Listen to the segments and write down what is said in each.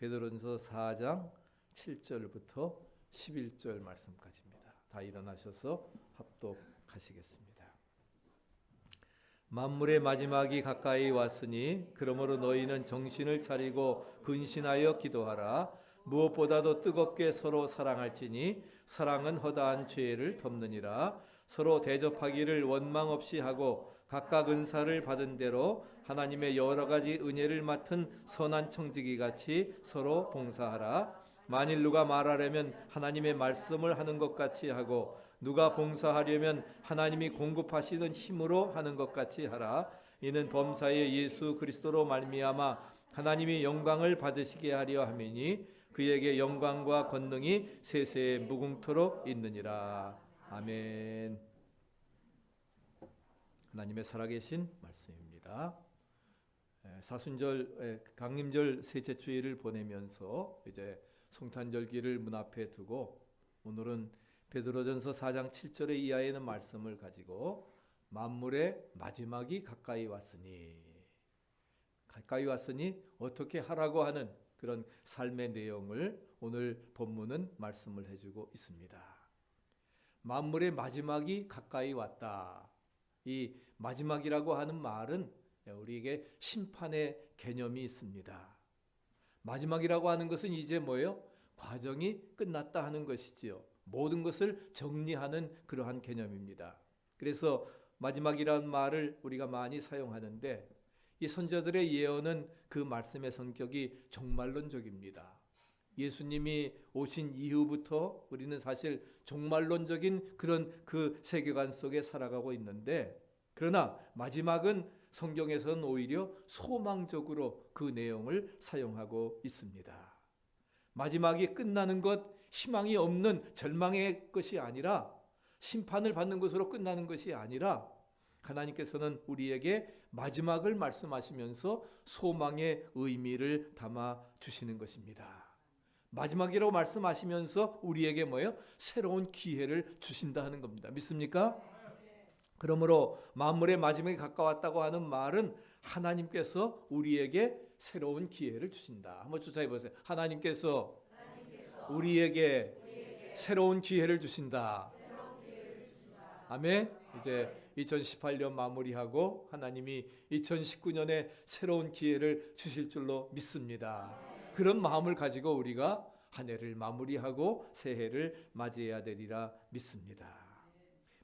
베드로전서 4장 7절부터 11절 말씀까지입니다. 다 일어나셔서 합독하시겠습니다. 만물의 마지막이 가까이 왔으니 그러므로 너희는 정신을 차리고 근신하여 기도하라. 무엇보다도 뜨겁게 서로 사랑할지니 사랑은 허다한 죄를 덮느니라. 서로 대접하기를 원망 없이 하고 각각 은사를 받은 대로 하나님의 여러 가지 은혜를 맡은 선한 청지기 같이 서로 봉사하라. 만일 누가 말하려면 하나님의 말씀을 하는 것 같이 하고 누가 봉사하려면 하나님이 공급하시는 힘으로 하는 것 같이 하라. 이는 범사에 예수 그리스도로 말미암아 하나님이 영광을 받으시게 하려 함이니 그에게 영광과 권능이 세세에 무궁토록 있느니라. 아멘. 하나님의 살아계신 말씀입니다. 사순절 강림절 셋째 주일을 보내면서 이제 성탄절기를 문 앞에 두고 오늘은 베드로전서 4장 7절의 이하에 있는 말씀을 가지고 만물의 마지막이 가까이 왔으니 어떻게 하라고 하는 그런 삶의 내용을 오늘 본문은 말씀을 해주고 있습니다. 만물의 마지막이 가까이 왔다. 이 마지막이라고 하는 말은 우리에게 심판의 개념이 있습니다. 마지막이라고 하는 것은 이제 뭐예요? 과정이 끝났다 하는 것이지요. 모든 것을 정리하는 그러한 개념입니다. 그래서 마지막이라는 말을 우리가 많이 사용하는데 이 선자들의 예언은 그 말씀의 성격이 종말론적입니다. 예수님이 오신 이후부터 우리는 사실 종말론적인 그런 그 세계관 속에 살아가고 있는데, 그러나 마지막은 성경에서는 오히려 소망적으로 그 내용을 사용하고 있습니다. 마지막이 끝나는 것, 희망이 없는 절망의 것이 아니라, 심판을 받는 것으로 끝나는 것이 아니라 하나님께서는 우리에게 마지막을 말씀하시면서 소망의 의미를 담아 주시는 것입니다. 마지막이라고 말씀하시면서 우리에게 뭐예요? 새로운 기회를 주신다는 겁니다. 믿습니까? 그러므로 만물의 마지막이 가까웠다고 하는 말은 하나님께서 우리에게 새로운 기회를 주신다. 한번 주사해 보세요. 하나님께서 우리에게 새로운 기회를 주신다. 아멘. 이제 2018년 마무리하고 하나님이 2019년에 새로운 기회를 주실 줄로 믿습니다. 그런 마음을 가지고 우리가 한 해를 마무리하고 새해를 맞이해야 되리라 믿습니다.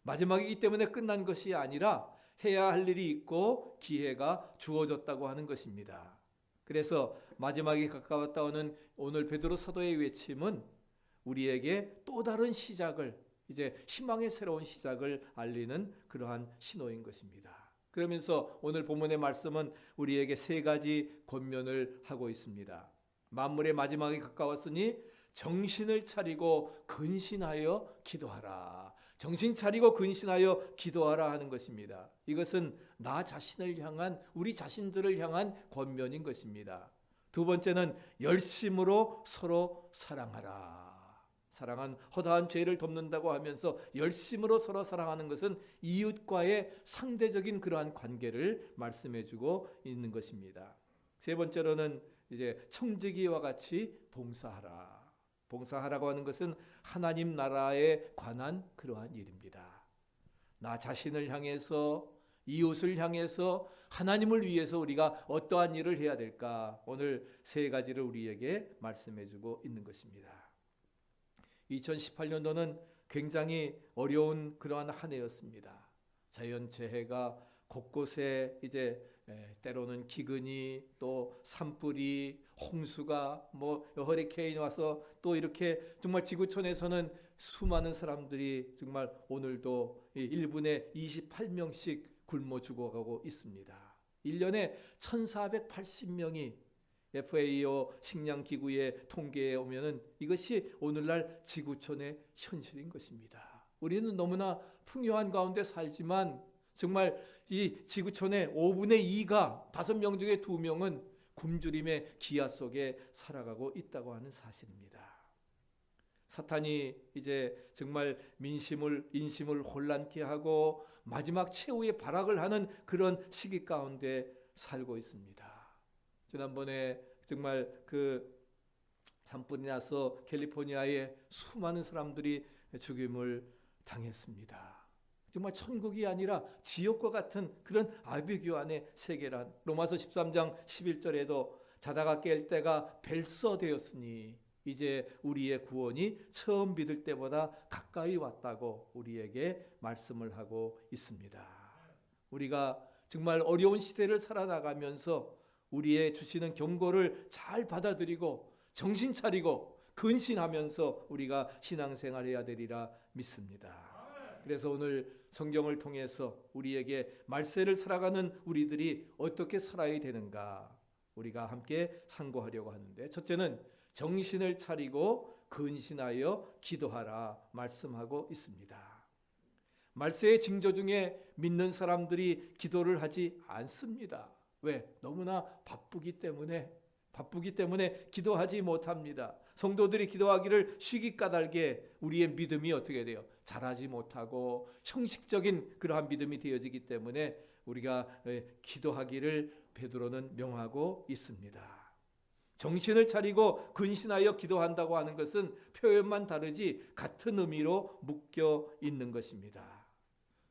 마지막이기 때문에 끝난 것이 아니라 해야 할 일이 있고 기회가 주어졌다고 하는 것입니다. 그래서 마지막이 가까웠다는 오늘 베드로 사도의 외침은 우리에게 또 다른 시작을, 이제 희망의 새로운 시작을 알리는 그러한 신호인 것입니다. 그러면서 오늘 본문의 말씀은 우리에게 세 가지 권면을 하고 있습니다. 만물의 마지막이 가까웠으니 정신을 차리고 근신하여 기도하라. 정신 차리고 근신하여 기도하라 하는 것입니다. 이것은 나 자신을 향한, 우리 자신들을 향한 권면인 것입니다. 두 번째는 열심으로 서로 사랑하라. 사랑은 허다한 죄를 덮는다고 하면서 열심으로 서로 사랑하는 것은 이웃과의 상대적인 그러한 관계를 말씀해주고 있는 것입니다. 세 번째로는 이제 청지기와 같이 봉사하라. 봉사하라고 하는 것은 하나님 나라에 관한 그러한 일입니다. 나 자신을 향해서, 이웃을 향해서, 하나님을 위해서 우리가 어떠한 일을 해야 될까? 오늘 세 가지를 우리에게 말씀해주고 있는 것입니다. 2018년도는 굉장히 어려운 그러한 한 해였습니다. 자연재해가 곳곳에 이제 때로는 기근이, 또 산불이, 홍수가, 허리케인이 와서 또 이렇게 정말 지구촌에서는 수많은 사람들이 정말 오늘도 1분에 28명씩 굶어 죽어가고 있습니다. 1년에 1480명이 FAO 식량기구의 통계에 오면은 이것이 오늘날 지구촌의 현실인 것입니다. 우리는 너무나 풍요한 가운데 살지만 정말 이 지구촌의 5분의 2가 5명 중에 2명은 굶주림의 기아 속에 살아가고 있다고 하는 사실입니다. 사탄이 이제 정말 인심을 혼란케 하고 마지막 최후의 발악을 하는 그런 시기 가운데 살고 있습니다. 지난번에 정말 그 산불이 나서 캘리포니아에 수많은 사람들이 죽임을 당했습니다. 정말 천국이 아니라 지옥과 같은 그런 아비규환의 세계란. 로마서 13장 11절에도 자다가 깰 때가 별서되었으니 이제 우리의 구원이 처음 믿을 때보다 가까이 왔다고 우리에게 말씀을 하고 있습니다. 우리가 정말 어려운 시대를 살아나가면서 우리의 주시는 경고를 잘 받아들이고 정신 차리고 근신하면서 우리가 신앙생활해야 되리라 믿습니다. 그래서 오늘 성경을 통해서 우리에게 말세를 살아가는 우리들이 어떻게 살아야 되는가 우리가 함께 상고하려고 하는데, 첫째는 정신을 차리고 근신하여 기도하라 말씀하고 있습니다. 말세의 징조 중에 믿는 사람들이 기도를 하지 않습니다. 왜? 너무나 바쁘기 때문에 기도하지 못합니다. 성도들이 기도하기를 쉬기 까닭에 우리의 믿음이 어떻게 돼요? 자라지 못하고 형식적인 그러한 믿음이 되어지기 때문에 우리가 기도하기를 베드로는 명하고 있습니다. 정신을 차리고 근신하여 기도한다고 하는 것은 표현만 다르지 같은 의미로 묶여 있는 것입니다.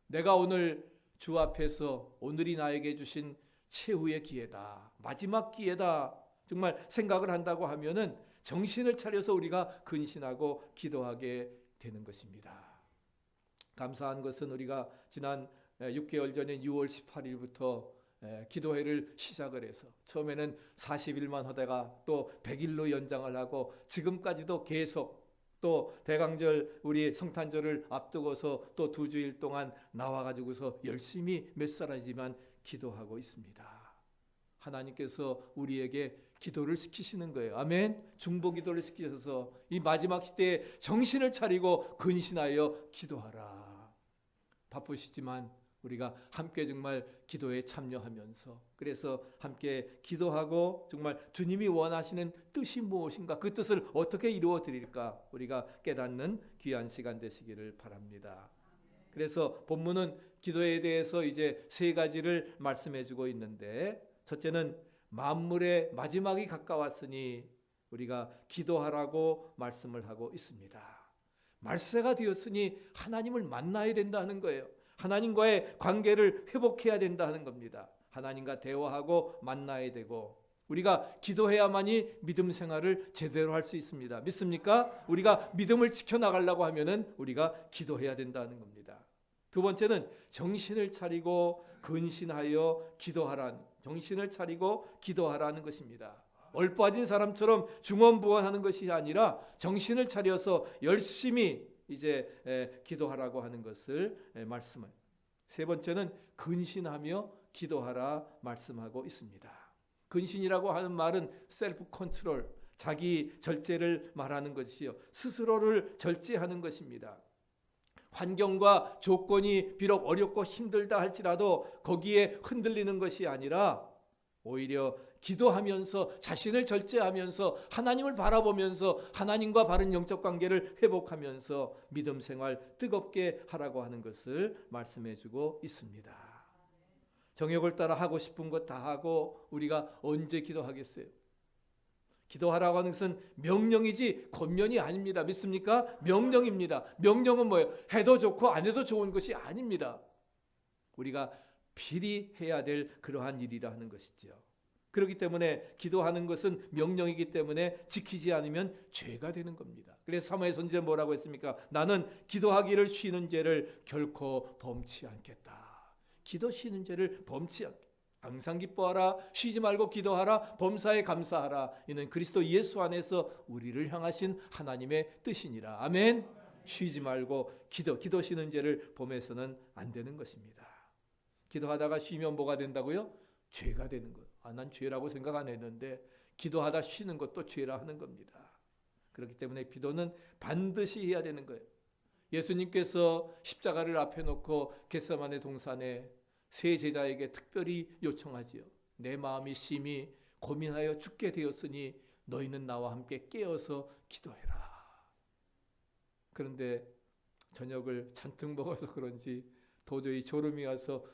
내가 오늘 주 앞에서 오늘이 나에게 주신 최후의 기회다, 마지막 기회다 정말 생각을 한다고 하면은 정신을 차려서 우리가 근신하고 기도하게 되는 것입니다. 감사한 것은 우리가 지난 6개월 전인 6월 18일부터 기도회를 시작을 해서 처음에는 40일만 하다가 또 100일로 연장을 하고 지금까지도 계속 또 대강절 우리 성탄절을 앞두고서 또 2주일 동안 나와가지고서 열심히 몇 살이지만 기도하고 있습니다. 하나님께서 우리에게 기도를 시키시는 거예요. 아멘. 중보 기도를 시키셔서 이 마지막 시대에 정신을 차리고 근신하여 기도하라. 바쁘시지만 우리가 함께 정말 기도에 참여하면서 그래서 함께 기도하고 정말 주님이 원하시는 뜻이 무엇인가, 그 뜻을 어떻게 이루어 드릴까 우리가 깨닫는 귀한 시간 되시기를 바랍니다. 그래서 본문은 기도에 대해서 이제 3가지를 말씀해 주고 있는데, 첫째는 만물의 마지막이 가까웠으니 우리가 기도하라고 말씀을 하고 있습니다. 말세가 되었으니 하나님을 만나야 된다는 거예요. 하나님과의 관계를 회복해야 된다는 겁니다. 하나님과 대화하고 만나야 되고 우리가 기도해야만이 믿음 생활을 제대로 할 수 있습니다. 믿습니까? 우리가 믿음을 지켜나가려고 하면은 우리가 기도해야 된다는 겁니다. 두 번째는 정신을 차리고 근신하여 기도하라는, 정신을 차리고 기도하라는 것입니다. 얼빠진 사람처럼 중언부언하는 것이 아니라 정신을 차려서 열심히 이제 기도하라고 하는 것을 말씀을. 세 번째는 근신하며 기도하라 말씀하고 있습니다. 근신이라고 하는 말은 셀프 컨트롤, 자기 절제를 말하는 것이요, 스스로를 절제하는 것입니다. 환경과 조건이 비록 어렵고 힘들다 할지라도 거기에 흔들리는 것이 아니라 오히려 기도하면서 자신을 절제하면서 하나님을 바라보면서 하나님과 바른 영적 관계를 회복하면서 믿음 생활 뜨겁게 하라고 하는 것을 말씀해 주고 있습니다. 정욕을 따라 하고 싶은 것 다 하고 우리가 언제 기도하겠어요? 기도하라고 하는 것은 명령이지 권면이 아닙니다. 믿습니까? 명령입니다. 명령은 뭐예요? 해도 좋고 안 해도 좋은 것이 아닙니다. 우리가 필히 해야 될 그러한 일이라 하는 것이죠. 그렇기 때문에 기도하는 것은 명령이기 때문에 지키지 않으면 죄가 되는 겁니다. 그래서 사무엘 선지자는 뭐라고 했습니까? 나는 기도하기를 쉬는 죄를 결코 범치 않겠다. 기도 쉬는 죄를 범치 않겠다. 항상 기뻐하라, 쉬지 말고 기도하라, 범사에 감사하라. 이는 그리스도 예수 안에서 우리를 향하신 하나님의 뜻이니라. 아멘. 쉬지 말고 기도 쉬는 죄를 범해서는 안 되는 것입니다. 기도하다가 쉬면 뭐가 된다고요? 죄가 되는 거예요. 난 죄라고 생각 안 했는데 기도하다 쉬는 것도 죄라 하는 겁니다. 그렇기 때문에 기도는 반드시 해야 되는 거예요. 예수님께서 십자가를 앞에 놓고 겟세마네 동산에 세 제자에게 특별히 요청하지요. 내 마음이 심히 고민하여 죽게 되었으니 너희는 나와 함께 깨어서 기도해라. 그런데 저녁을 잔뜩 먹어서 그런지 도저히 졸음이 와서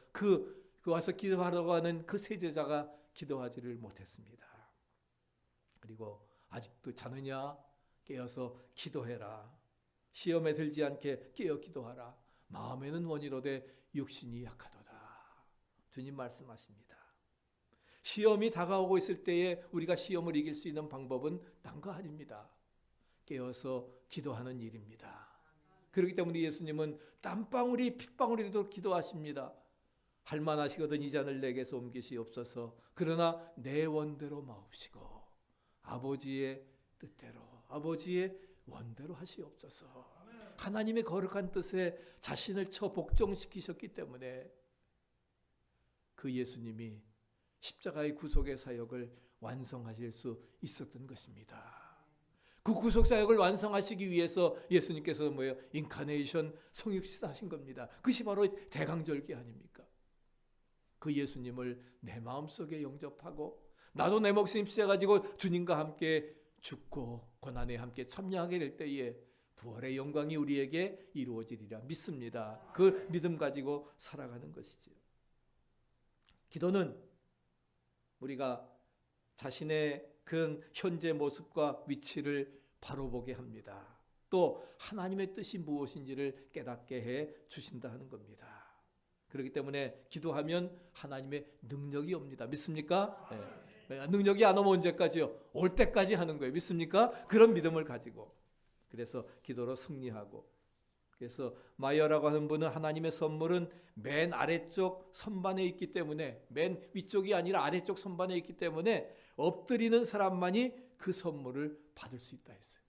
와서 기도하라고 하는 그 세 제자가 기도하지를 못했습니다. 그리고 아직도 자느냐? 깨어서 기도해라. 시험에 들지 않게 깨어 기도하라. 마음에는 원이로되 육신이 약하도다. 주님 말씀하십니다. 시험이 다가오고 있을 때에 우리가 시험을 이길 수 있는 방법은 딴 거 아닙니다. 깨어서 기도하는 일입니다. 그렇기 때문에 예수님은 땀방울이 핏방울이라도 기도하십니다. 할만하시거든 이 잔을 내게서 옮기시옵소서. 그러나 내 원대로 마옵시고 아버지의 뜻대로, 아버지의 원대로 하시옵소서. 하나님의 거룩한 뜻에 자신을 쳐 복종시키셨기 때문에 그 예수님이 십자가의 구속의 사역을 완성하실 수 있었던 것입니다. 그 구속 사역을 완성하시기 위해서 예수님께서는 뭐예요? 인카네이션, 성육신하신 겁니다. 그것이 바로 대강절기 아닙니까? 그 예수님을 내 마음속에 영접하고 나도 내 목숨 씌워가지고 주님과 함께 죽고 고난에 함께 참여하게 될 때에 부활의 영광이 우리에게 이루어지리라 믿습니다. 그 믿음 가지고 살아가는 것이지요. 기도는 우리가 자신의 그 현재 모습과 위치를 바로 보게 합니다. 또 하나님의 뜻이 무엇인지를 깨닫게 해 주신다 하는 겁니다. 그렇기 때문에 기도하면 하나님의 능력이 옵니다. 믿습니까? 네. 능력이 안 오면 언제까지요? 올 때까지 하는 거예요. 믿습니까? 그런 믿음을 가지고. 그래서 기도로 승리하고. 그래서 마이어라고 하는 분은 하나님의 선물은 맨 아래쪽 선반에 있기 때문에, 맨 위쪽이 아니라 아래쪽 선반에 있기 때문에 엎드리는 사람만이 그 선물을 받을 수 있다 했어요.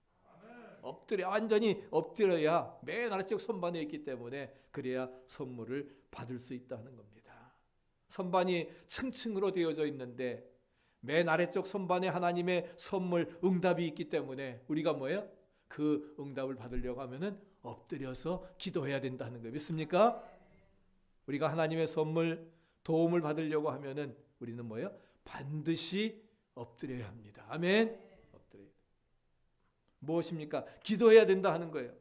완전히 엎드려야 맨 아래쪽 선반에 있기 때문에 그래야 선물을 받을 수 있다는 겁니다. 선반이 층층으로 되어져 있는데 맨 아래쪽 선반에 하나님의 선물 응답이 있기 때문에 우리가 뭐예요? 그 응답을 받으려고 하면은 엎드려서 기도해야 된다는 거예요. 믿습니까? 우리가 하나님의 선물 도움을 받으려고 하면은 우리는 뭐예요? 반드시 엎드려야 합니다. 아멘. 엎드려야. 무엇입니까? 기도해야 된다 하는 거예요.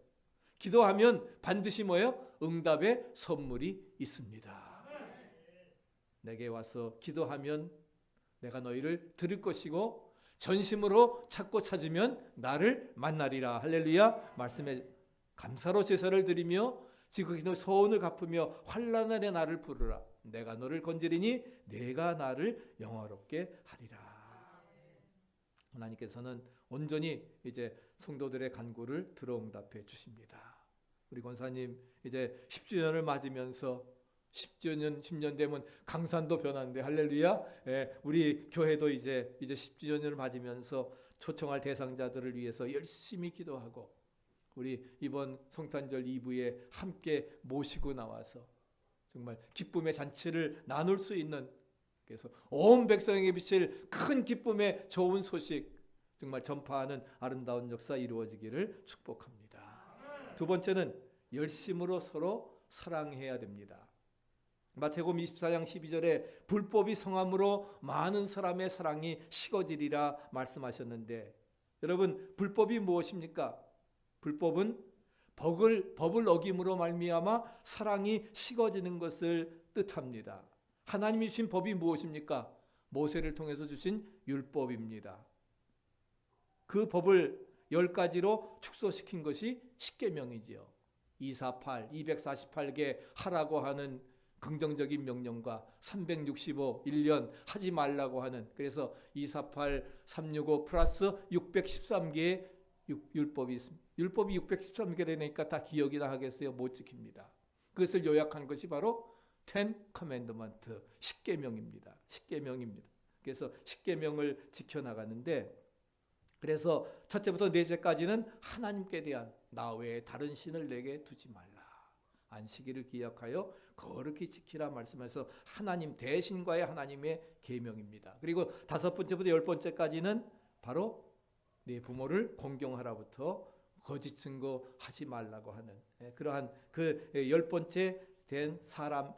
기도하면 반드시 뭐예요? 응답의 선물이 있습니다. 내게 와서 기도하면 내가 너희를 들을 것이고 전심으로 찾고 찾으면 나를 만나리라. 할렐루야. 말씀에 감사로 제사를 드리며 지극히 소원을 갚으며 환난날에 나를 부르라. 내가 너를 건지리니 내가 나를 영화롭게 하리라. 하나님께서는 온전히 이제 성도들의 간구를 들어 응답해 주십니다. 우리 권사님 이제 10주년을 맞으면서 10년 되면 강산도 변하는데 할렐루야. 우리 교회도 이제 10주년을 맞으면서 초청할 대상자들을 위해서 열심히 기도하고 우리 이번 성탄절 2부에 함께 모시고 나와서 정말 기쁨의 잔치를 나눌 수 있는, 그래서 온 백성에게 비칠 큰 기쁨의 좋은 소식 정말 전파하는 아름다운 역사 이루어지기를 축복합니다. 두 번째는 열심으로 서로 사랑해야 됩니다. 마태복음 24장 12절에 불법이 성함으로 많은 사람의 사랑이 식어지리라 말씀하셨는데, 여러분 불법이 무엇입니까? 불법은 법을 어김으로 말미암아 사랑이 식어지는 것을 뜻합니다. 하나님이 주신 법이 무엇입니까? 모세를 통해서 주신 율법입니다. 그 법을 10가지로 축소시킨 것이 십계명이지요. 248개 하라고 하는 긍정적인 명령과 365 1년 하지 말라고 하는, 그래서 248, 365 플러스 613개의 율법이 있습니다. 율법이 613개 되니까 다 기억이나 하겠어요? 못 지킵니다. 그것을 요약한 것이 바로 Ten Commandment, 십계명입니다. 십계명입니다. 그래서 십계명을 지켜나가는데, 그래서 첫째부터 넷째까지는 하나님께 대한 나 외에 다른 신을 내게 두지 말라. 안식일을 기억하여 거룩히 지키라 말씀해서 하나님 대신과의 하나님의 계명입니다. 그리고 5번째부터 10번째까지는 바로 네 부모를 공경하라부터 거짓 증거하지 말라고 하는 그러한 그 10번째 된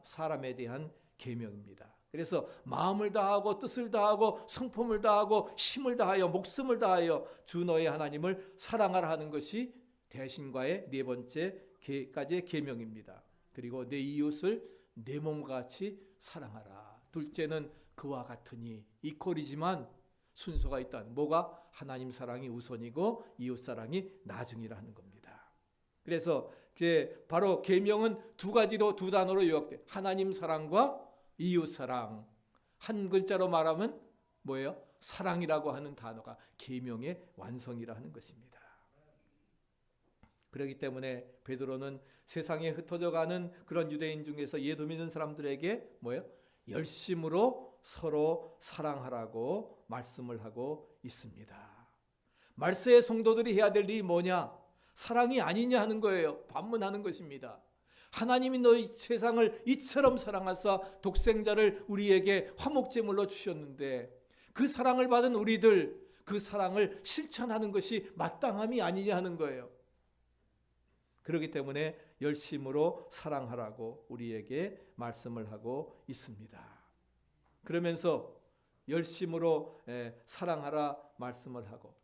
사람에 대한 계명입니다. 그래서 마음을 다하고 뜻을 다하고 성품을 다하고 힘을 다하여 목숨을 다하여 주 너의 하나님을 사랑하라 하는 것이 대신과의 네 번째까지의 계명입니다. 그리고 내 이웃을 내 몸과 같이 사랑하라. 둘째는 그와 같으니 이퀄이지만 순서가 있다. 뭐가? 하나님 사랑이 우선이고 이웃 사랑이 나중이라 하는 겁니다. 그래서 이제 바로 계명은 두 가지로, 두 단어로 요약돼. 하나님 사랑과 이웃 사랑. 한 글자로 말하면 뭐예요? 사랑이라고 하는 단어가 계명의 완성이라 하는 것입니다. 그렇기 때문에 베드로는 세상에 흩어져 가는 그런 유대인 중에서 예수 믿는 사람들에게 뭐예요? 열심으로 서로 사랑하라고 말씀을 하고 있습니다. 말세의 성도들이 해야 될 일이 뭐냐? 사랑이 아니냐 하는 거예요. 반문하는 것입니다. 하나님이 너희 세상을 이처럼 사랑하사 독생자를 우리에게 화목제물로 주셨는데 그 사랑을 받은 우리들, 그 사랑을 실천하는 것이 마땅함이 아니냐 하는 거예요. 그렇기 때문에 열심으로 사랑하라고 우리에게 말씀을 하고 있습니다. 그러면서 열심으로 사랑하라 말씀을 하고,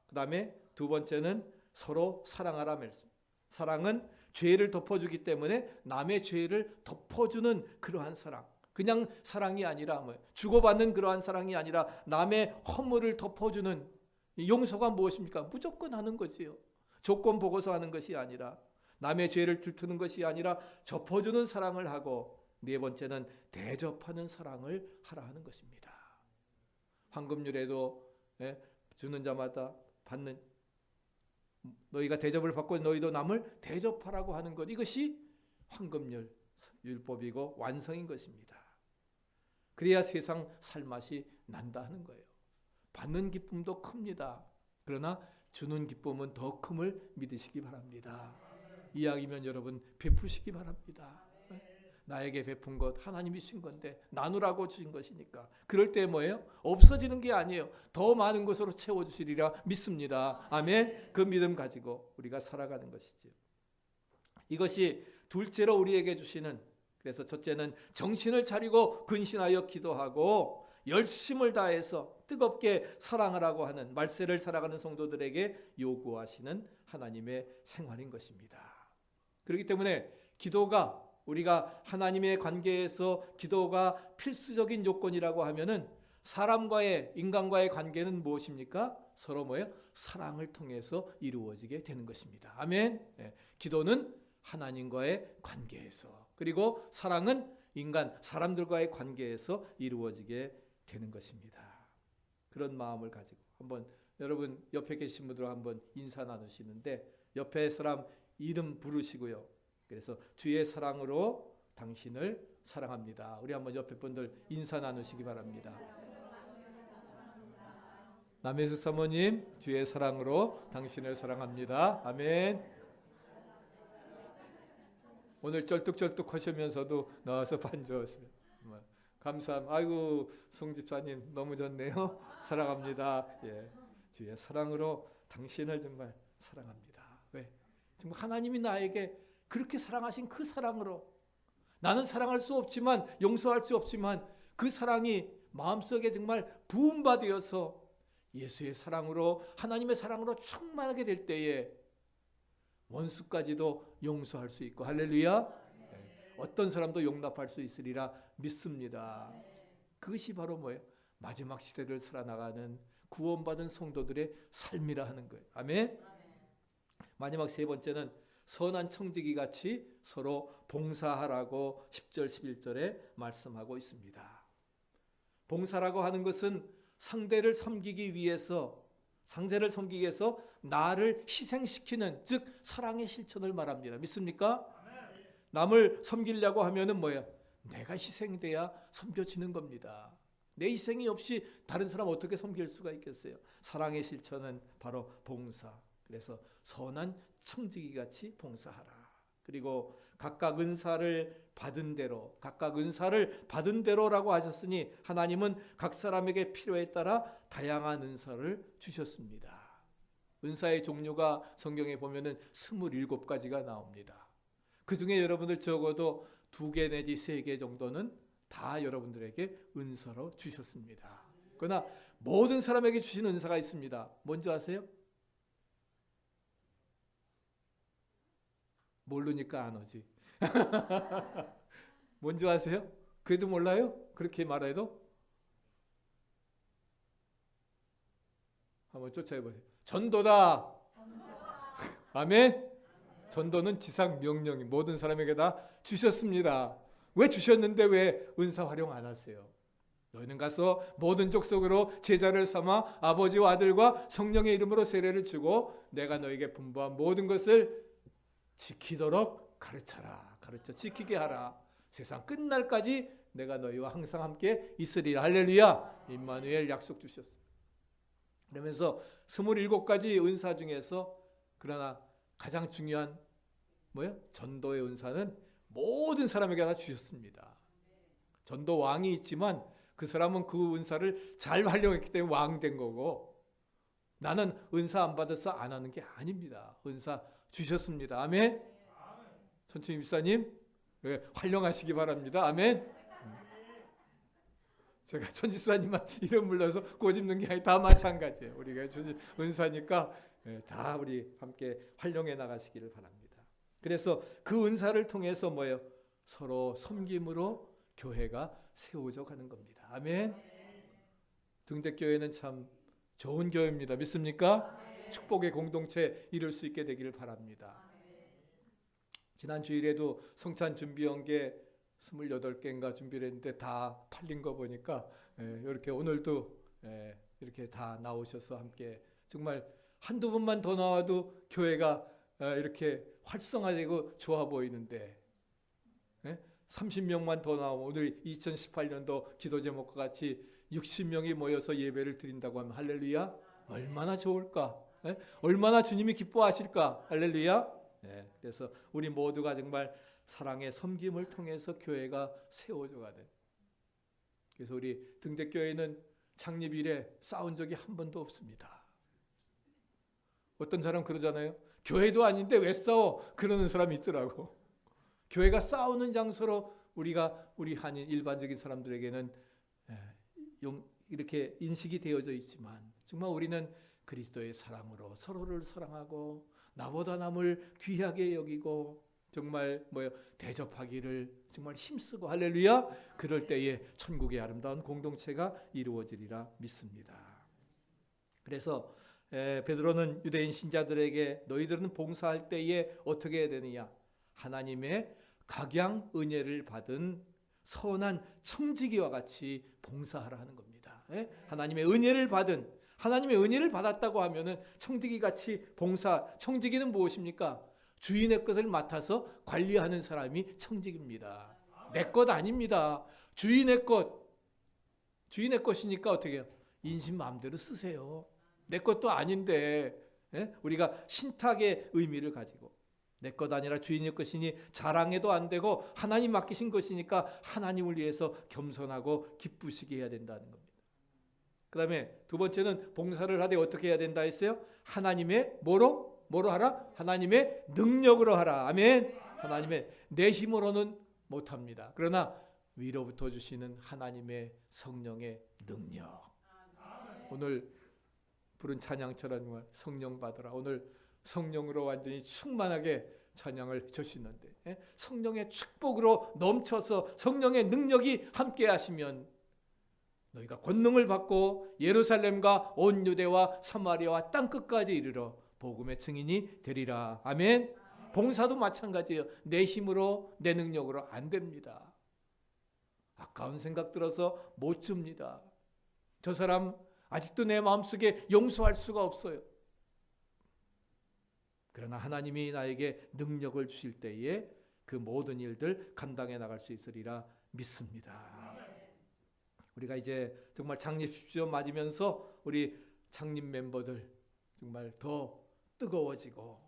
그 다음에 두 번째는 서로 사랑하라 말씀. 사랑은 죄를 덮어주기 때문에 남의 죄를 덮어주는 그러한 사랑. 그냥 사랑이 아니라 주고받는 그러한 사랑이 아니라 남의 허물을 덮어주는 용서가 무엇입니까? 무조건 하는 것이요. 조건 보고서 하는 것이 아니라, 남의 죄를 들투는 것이 아니라 덮어주는 사랑을 하고, 네 번째는 대접하는 사랑을 하라 하는 것입니다. 황금률에도 주는 자마다 받는, 너희가 대접을 받고 너희도 남을 대접하라고 하는 것, 이것이 황금률 율법이고 완성인 것입니다. 그래야 세상 살맛이 난다 하는 거예요. 받는 기쁨도 큽니다. 그러나 주는 기쁨은 더 큼을 믿으시기 바랍니다. 이왕이면 여러분 베푸시기 바랍니다. 나에게 베푼 것 하나님이 주신 건데 나누라고 주신 것이니까. 그럴 때 뭐예요? 없어지는 게 아니에요. 더 많은 것으로 채워주시리라 믿습니다. 아멘. 그 믿음 가지고 우리가 살아가는 것이죠. 이것이 둘째로 우리에게 주시는, 그래서 첫째는 정신을 차리고 근신하여 기도하고 열심을 다해서 뜨겁게 사랑하라고 하는, 말세를 살아가는 성도들에게 요구하시는 하나님의 생활인 것입니다. 그렇기 때문에 기도가, 우리가 하나님의 관계에서 기도가 필수적인 요건이라고 하면은 사람과의, 인간과의 관계는 무엇입니까? 서로 뭐예요? 사랑을 통해서 이루어지게 되는 것입니다. 아멘. 기도는 하나님과의 관계에서, 그리고 사랑은 인간, 사람들과의 관계에서 이루어지게 되는 것입니다. 그런 마음을 가지고 한번 여러분 옆에 계신 분들과 한번 인사 나누시는데 옆에 사람 이름 부르시고요. 그래서 주의 사랑으로 당신을 사랑합니다. 우리 한번 옆에 분들 인사 나누시기 바랍니다. 남혜숙 사모님, 주의 사랑으로 당신을 사랑합니다. 아멘. 오늘 쩔뚝쩔뚝 하시면서도 나와서 반주하세요. 감사합니다. 아이고 송 집사님 너무 좋네요. 사랑합니다. 예, 주의 사랑으로 당신을 정말 사랑합니다. 왜? 정말 하나님이 나에게 그렇게 사랑하신 그 사랑으로, 나는 사랑할 수 없지만, 용서할 수 없지만 그 사랑이 마음속에 정말 부음받아서 예수의 사랑으로, 하나님의 사랑으로 충만하게 될 때에 원수까지도 용서할 수 있고, 할렐루야. 어떤 사람도 용납할 수 있으리라 믿습니다. 그것이 바로 뭐예요? 마지막 시대를 살아나가는 구원받은 성도들의 삶이라 하는 거예요. 아멘. 마지막 세 번째는 선한 청지기 같이 서로 봉사하라고 10절 11절에 말씀하고 있습니다. 봉사라고 하는 것은 상대를 섬기기 위해서 나를 희생시키는, 즉 사랑의 실천을 말합니다. 믿습니까? 남을 섬기려고 하면은 뭐야? 내가 희생돼야 섬겨지는 겁니다. 내 희생이 없이 다른 사람 어떻게 섬길 수가 있겠어요? 사랑의 실천은 바로 봉사. 그래서 선한 청지기 같이 봉사하라. 그리고 각각 은사를 받은 대로라고 하셨으니 하나님은 각 사람에게 필요에 따라 다양한 은사를 주셨습니다. 은사의 종류가 성경에 보면은 27가지가 나옵니다. 그 중에 여러분들 적어도 2개 내지 3개 정도는 다 여러분들에게 은사로 주셨습니다. 그러나 모든 사람에게 주신 은사가 있습니다. 뭔지 아세요? 모르니까 안 오지. 뭔지 아세요? 그래도 몰라요? 그렇게 말해도? 한번 쫓아해보세요. 전도다. 아멘. 전도는 지상 명령이 모든 사람에게 다 주셨습니다. 왜 주셨는데 왜 은사 활용 안 하세요? 너희는 가서 모든 족속으로 제자를 삼아 아버지와 아들과 성령의 이름으로 세례를 주고 내가 너에게 분부한 모든 것을 지키도록 가르쳐라. 가르쳐 지키게 하라. 세상 끝날까지 내가 너희와 항상 함께 있으리라. 할렐루야. 임마누엘 약속 주셨어요. 그러면서 27가지 은사 중에서 그러나 가장 중요한 뭐예요? 전도의 은사는 모든 사람에게 다 주셨습니다. 전도 왕이 있지만 그 사람은 그 은사를 잘 활용했기 때문에 왕 된 거고, 나는 은사 안 받아서 안 하는 게 아닙니다. 은사 주셨습니다. 아멘. 천천히 집사님 활용하시기 바랍니다. 아멘. 제가 천지사님만 이름 불러서 꼬집는 게 아니라 다 마찬가지예요. 우리가 주신 은사니까 다 우리 함께 활용해 나가시기를 바랍니다. 그래서 그 은사를 통해서 뭐예요? 서로 섬김으로 교회가 세워져 가는 겁니다. 아멘. 등대교회는 참 좋은 교회입니다. 믿습니까? 축복의 공동체 이룰 수 있게 되기를 바랍니다. 지난 주일에도 성찬 준비한 게 28개인가 준비를 했는데 다 팔린 거 보니까 이렇게 오늘도 이렇게 다 나오셔서 함께 정말 한두 분만 더 나와도 교회가 이렇게 활성화되고 좋아 보이는데 30명만 더 나오면 오늘 2018년도 기도 제목과 같이 60명이 모여서 예배를 드린다고 하면 할렐루야, 얼마나 좋을까? 얼마나 주님이 기뻐하실까? 할렐루야. 그래서 우리 모두가 정말 사랑의 섬김을 통해서 교회가 세워져 가는. 그래서 우리 등대교회는 창립 이래 싸운 적이 한 번도 없습니다. 어떤 사람 그러잖아요. 교회도 아닌데 왜 싸워? 그러는 사람이 있더라고. 교회가 싸우는 장소로 우리 한인 일반적인 사람들에게는 이렇게 인식이 되어져 있지만 정말 우리는 그리스도의 사랑으로 서로를 사랑하고 나보다 남을 귀하게 여기고 정말 대접하기를 정말 힘쓰고 할렐루야. 그럴 때에 천국의 아름다운 공동체가 이루어지리라 믿습니다. 그래서 베드로는 유대인 신자들에게 너희들은 봉사할 때에 어떻게 해야 되느냐? 하나님의 각양 은혜를 받은 선한 청지기와 같이 봉사하라 하는 겁니다. 하나님의 은혜를 받았다고 하면은 청지기 같이 청지기는 무엇입니까? 주인의 것을 맡아서 관리하는 사람이 청지기입니다. 내 것 아닙니다. 주인의 것이니까 어떻게 해요? 인신 마음대로 쓰세요. 내 것도 아닌데 우리가 신탁의 의미를 가지고 내 것 아니라 주인의 것이니 자랑해도 안 되고 하나님 맡기신 것이니까 하나님을 위해서 겸손하고 기쁘시게 해야 된다는 겁니다. 그 다음에 두 번째는 봉사를 하되 어떻게 해야 된다 했어요? 하나님의 뭐로 하라? 하나님의 능력으로 하라. 아멘. 하나님의 내 힘으로는 못합니다. 그러나 위로부터 주시는 하나님의 성령의 능력. 오늘 부른 찬양처럼 성령 받으라. 오늘 성령으로 완전히 충만하게 찬양을 주시는데 성령의 축복으로 넘쳐서 성령의 능력이 함께 하시면 너희가 권능을 받고 예루살렘과 온 유대와 사마리아와 땅끝까지 이르러 복음의 증인이 되리라. 아멘. 봉사도 마찬가지예요. 내 힘으로 내 능력으로 안 됩니다. 아까운 생각 들어서 못 줍니다. 저 사람 아직도 내 마음속에 용서할 수가 없어요. 그러나 하나님이 나에게 능력을 주실 때에 그 모든 일들 감당해 나갈 수 있으리라 믿습니다. 우리가 이제 정말 창립 10주년 맞으면서 우리 창립 멤버들 정말 더 뜨거워지고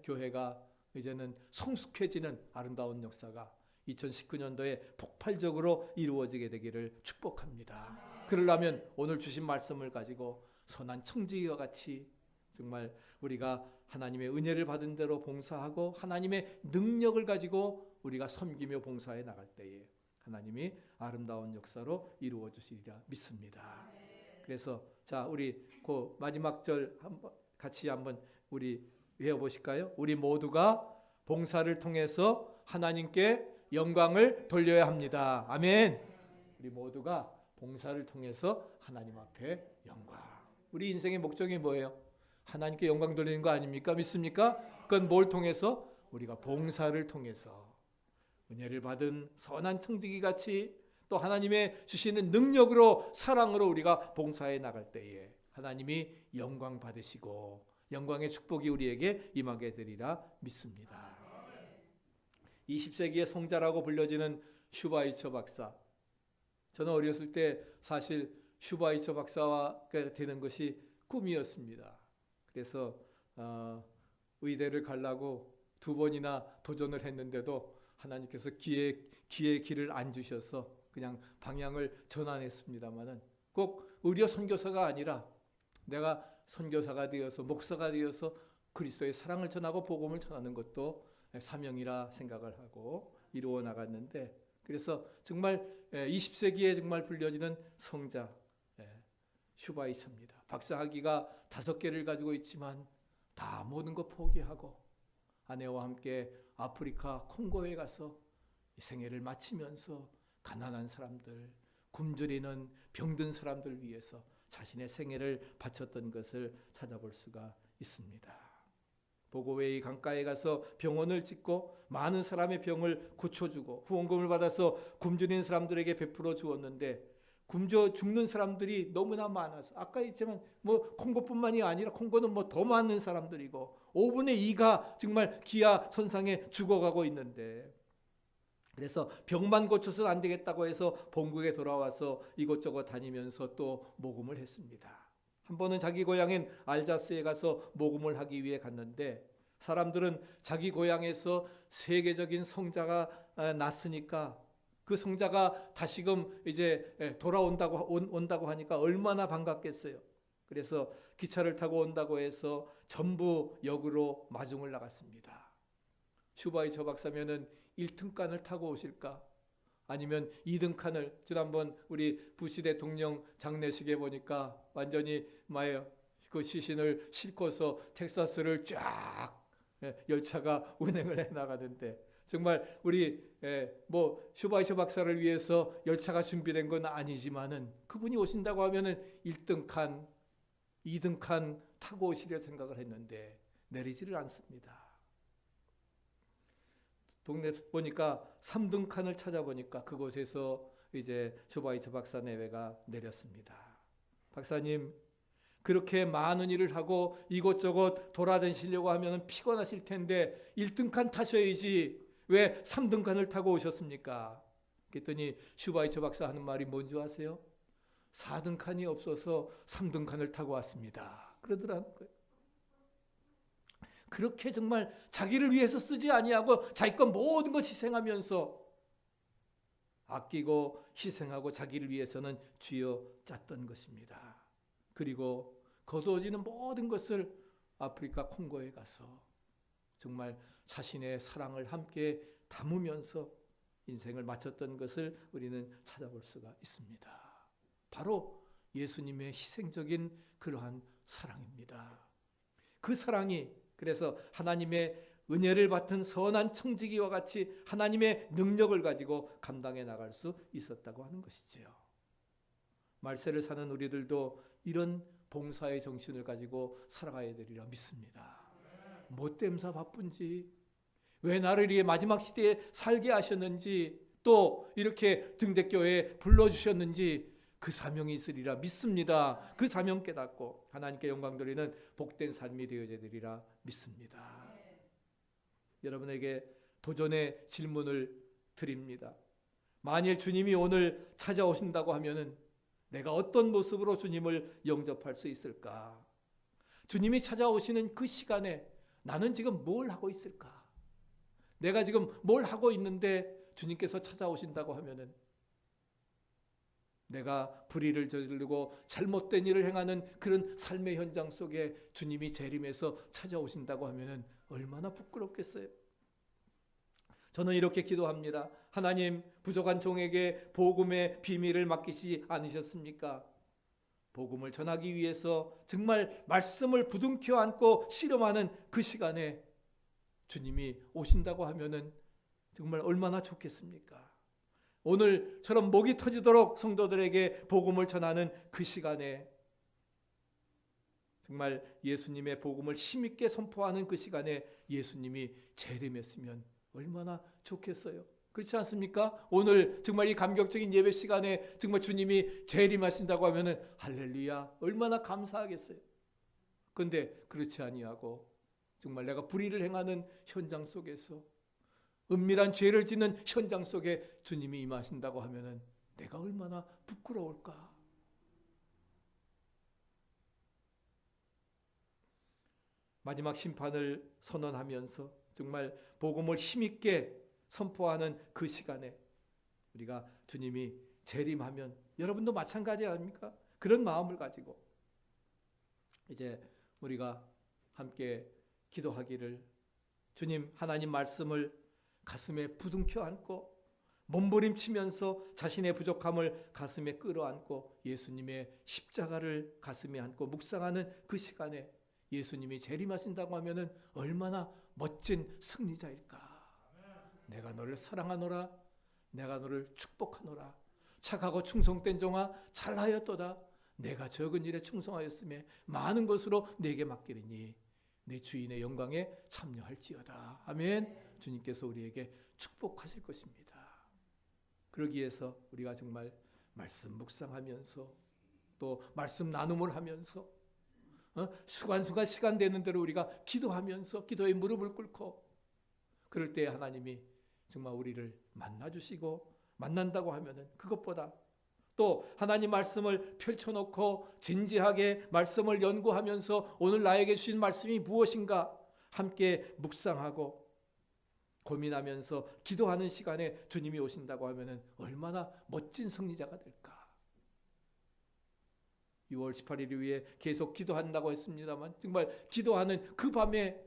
교회가 이제는 성숙해지는 아름다운 역사가 2019년도에 폭발적으로 이루어지게 되기를 축복합니다. 그러려면 오늘 주신 말씀을 가지고 선한 청지기와 같이 정말 우리가 하나님의 은혜를 받은 대로 봉사하고 하나님의 능력을 가지고 우리가 섬기며 봉사해 나갈 때에 하나님이 아름다운 역사로 이루어 주시리라 믿습니다. 그래서 자 우리 그 마지막 절 같이 한번 우리 외워보실까요? 우리 모두가 봉사를 통해서 하나님께 영광을 돌려야 합니다. 아멘. 우리 모두가 봉사를 통해서 하나님 앞에 영광. 우리 인생의 목적이 뭐예요? 하나님께 영광 돌리는 거 아닙니까? 믿습니까? 그건 뭘 통해서? 우리가 봉사를 통해서 은혜를 받은 선한 청지기 같이 또 하나님의 주시는 능력으로 사랑으로 우리가 봉사해 나갈 때에 하나님이 영광 받으시고 영광의 축복이 우리에게 임하게 되리라 믿습니다. 20세기의 성자라고 불려지는 슈바이처 박사. 저는 어렸을 때 사실 슈바이처 박사가 되는 것이 꿈이었습니다. 그래서 의대를 가려고 2번이나 도전을 했는데도 하나님께서 기회의 길을 안 주셔서 그냥 방향을 전환했습니다마는 꼭 의료 선교사가 아니라 내가 선교사가 되어서 목사가 되어서 그리스도의 사랑을 전하고 복음을 전하는 것도 사명이라 생각을 하고 이루어 나갔는데, 그래서 정말 20세기에 정말 불려지는 성자 슈바이처입니다. 박사학위가 5개를 가지고 있지만 다 모든 거 포기하고 아내와 함께 아프리카 콩고에 가서 생애를 마치면서 가난한 사람들, 굶주리는 병든 사람들 위해서 자신의 생애를 바쳤던 것을 찾아볼 수가 있습니다. 보고웨이 강가에 가서 병원을 짓고 많은 사람의 병을 고쳐주고 후원금을 받아서 굶주린 사람들에게 베풀어 주었는데 굶어 죽는 사람들이 너무나 많아서 아까 했지만 콩고뿐만이 아니라 콩고는 더 많은 사람들이고 5분의 2가 정말 기아 선상에 죽어가고 있는데, 그래서 병만 고쳐서는 안 되겠다고 해서 본국에 돌아와서 이곳저곳 다니면서 또 모금을 했습니다. 한 번은 자기 고향인 알자스에 가서 모금을 하기 위해 갔는데 사람들은 자기 고향에서 세계적인 성자가 났으니까 그 성자가 다시금 이제 온다고 하니까 얼마나 반갑겠어요. 그래서 기차를 타고 온다고 해서 전부 역으로 마중을 나갔습니다. 슈바이처 박사면은 1등칸을 타고 오실까? 아니면 2등칸을, 지난번 우리 부시 대통령 장례식에 보니까 완전히 그 시신을 싣고서 텍사스를 쫙 열차가 운행을 해 나가던데, 정말 우리 슈바이처 박사를 위해서 열차가 준비된 건 아니지만은 그분이 오신다고 하면은 1등칸, 2등칸 타고 오시려 생각을 했는데 내리지를 않습니다. 동네 보니까 3등칸을 찾아보니까 그곳에서 이제 슈바이처 박사 내외가 내렸습니다. 박사님, 그렇게 많은 일을 하고 이곳저곳 돌아다니시려고 하면 피곤하실 텐데 1등칸 타셔야지 왜 3등칸을 타고 오셨습니까? 그랬더니 슈바이처 박사 하는 말이 뭔지 아세요? 4등칸이 없어서 3등칸을 타고 왔습니다. 그러더라는 거예요. 그렇게 정말 자기를 위해서 쓰지 아니하고 자기 것 모든 것 희생하면서 아끼고 희생하고 자기를 위해서는 쥐어 짰던 것입니다. 그리고 거두어지는 모든 것을 아프리카 콩고에 가서 정말 자신의 사랑을 함께 담으면서 인생을 마쳤던 것을 우리는 찾아볼 수가 있습니다. 바로 예수님의 희생적인 그러한 사랑입니다. 그 사랑이 그래서 하나님의 은혜를 받은 선한 청지기와 같이 하나님의 능력을 가지고 감당해 나갈 수 있었다고 하는 것이지요. 말세를 사는 우리들도 이런 봉사의 정신을 가지고 살아가야 되리라 믿습니다. 뭐 땜사 바쁜지, 왜 나를 이 마지막 시대에 살게 하셨는지, 또 이렇게 등대교회에 불러주셨는지 그 사명이 있으리라 믿습니다. 그 사명 깨닫고 하나님께 영광 돌리는 복된 삶이 되어야 되리라 믿습니다. 여러분에게 도전의 질문을 드립니다. 만일 주님이 오늘 찾아오신다고 하면은 내가 어떤 모습으로 주님을 영접할 수 있을까? 주님이 찾아오시는 그 시간에 나는 지금 뭘 하고 있을까? 내가 지금 뭘 하고 있는데 주님께서 찾아오신다고 하면은 내가 불의를 저지르고 잘못된 일을 행하는 그런 삶의 현장 속에 주님이 재림해서 찾아오신다고 하면은 얼마나 부끄럽겠어요. 저는 이렇게 기도합니다. 하나님, 부족한 종에게 복음의 비밀을 맡기지 않으셨습니까? 복음을 전하기 위해서 정말 말씀을 부둥켜 안고 씨름하는 그 시간에 주님이 오신다고 하면은 정말 얼마나 좋겠습니까? 오늘처럼 목이 터지도록 성도들에게 복음을 전하는 그 시간에 정말 예수님의 복음을 힘있게 선포하는 그 시간에 예수님이 재림했으면 얼마나 좋겠어요. 그렇지 않습니까? 오늘 정말 이 감격적인 예배 시간에 정말 주님이 재림하신다고 하면은 할렐루야, 얼마나 감사하겠어요. 그런데 그렇지 아니하고 정말 내가 불의를 행하는 현장 속에서, 은밀한 죄를 짓는 현장 속에 주님이 임하신다고 하면은 내가 얼마나 부끄러울까. 마지막 심판을 선언하면서 정말 복음을 힘있게 선포하는 그 시간에 우리가 주님이 재림하면 여러분도 마찬가지 아닙니까? 그런 마음을 가지고 이제 우리가 함께 기도하기를, 주님 하나님 말씀을 가슴에 부둥켜 안고 몸부림치면서 자신의 부족함을 가슴에 끌어안고 예수님의 십자가를 가슴에 안고 묵상하는 그 시간에 예수님이 재림하신다고 하면은 얼마나 멋진 승리자일까. 내가 너를 사랑하노라, 내가 너를 축복하노라. 착하고 충성된 종아 잘하였도다. 내가 적은 일에 충성하였으며 많은 것으로 내게 맡기리니 내 주인의 영광에 참여할지어다. 아멘. 주님께서 우리에게 축복하실 것입니다. 그러기 위해서 우리가 정말 말씀 묵상하면서 또 말씀 나눔을 하면서 수간수간 시간 되는 대로 우리가 기도하면서 기도에 무릎을 꿇고 그럴 때 하나님이 정말 우리를 만나주시고, 만난다고 하면은 그것보다 또 하나님 말씀을 펼쳐놓고 진지하게 말씀을 연구하면서 오늘 나에게 주신 말씀이 무엇인가 함께 묵상하고 고민하면서 기도하는 시간에 주님이 오신다고 하면은 얼마나 멋진 승리자가 될까. 6월 18일 위해 계속 기도한다고 했습니다만 정말 기도하는 그 밤에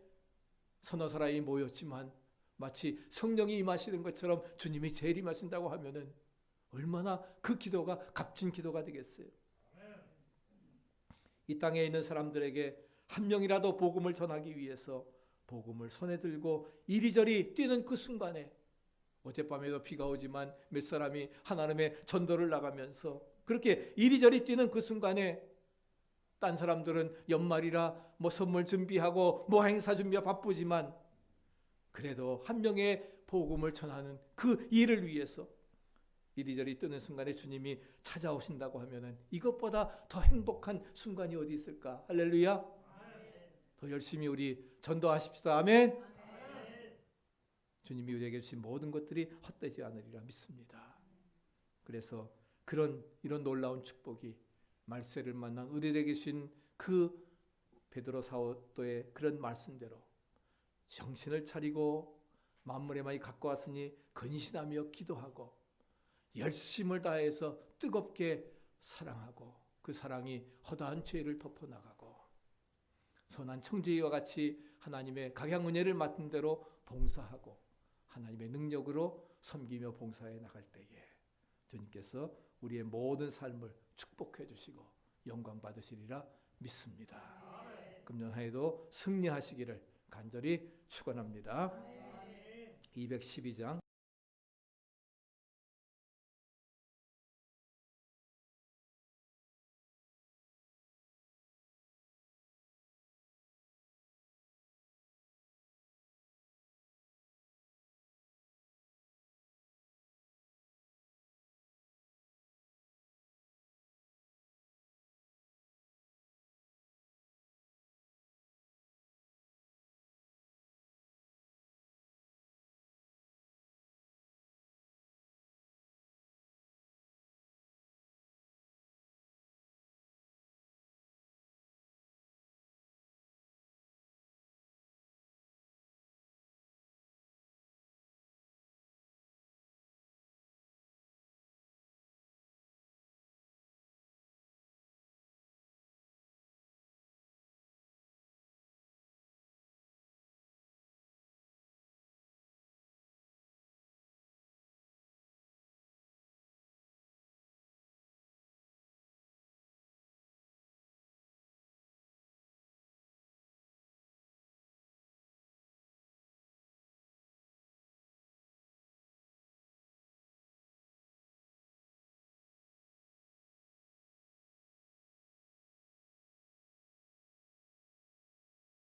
서너 사람이 모였지만 마치 성령이 임하시는 것처럼 주님이 재림하신다고 하면은 얼마나 그 기도가 값진 기도가 되겠어요. 이 땅에 있는 사람들에게 한 명이라도 복음을 전하기 위해서 복음을 손에 들고 이리저리 뛰는 그 순간에, 어젯밤에도 비가 오지만 몇 사람이 한아름에 전도를 나가면서 그렇게 이리저리 뛰는 그 순간에 딴 사람들은 연말이라 뭐 선물 준비하고 뭐 행사 준비하고 바쁘지만 그래도 한 명의 복음을 전하는 그 일을 위해서 이리저리 뜨는 순간에 주님이 찾아오신다고 하면은 이것보다 더 행복한 순간이 어디 있을까? 할렐루야. 더 열심히 우리 전도하십시다. 아멘. 주님이 우리에게 주신 모든 것들이 헛되지 않으리라 믿습니다. 그래서 이런 놀라운 축복이 말세를 만난 우리에게 주신 그 베드로 사도의 그런 말씀대로 정신을 차리고 만물의 많이 갖고 왔으니 근신하며 기도하고 열심을 다해서 뜨겁게 사랑하고 그 사랑이 허다한 죄를 덮어나가고 선한 청지기와 같이 하나님의 각양 은혜를 맡은 대로 봉사하고 하나님의 능력으로 섬기며 봉사해 나갈 때에 주님께서 우리의 모든 삶을 축복해 주시고 영광 받으시리라 믿습니다. 금년 한 해도 승리하시기를 간절히 축원합니다. 212장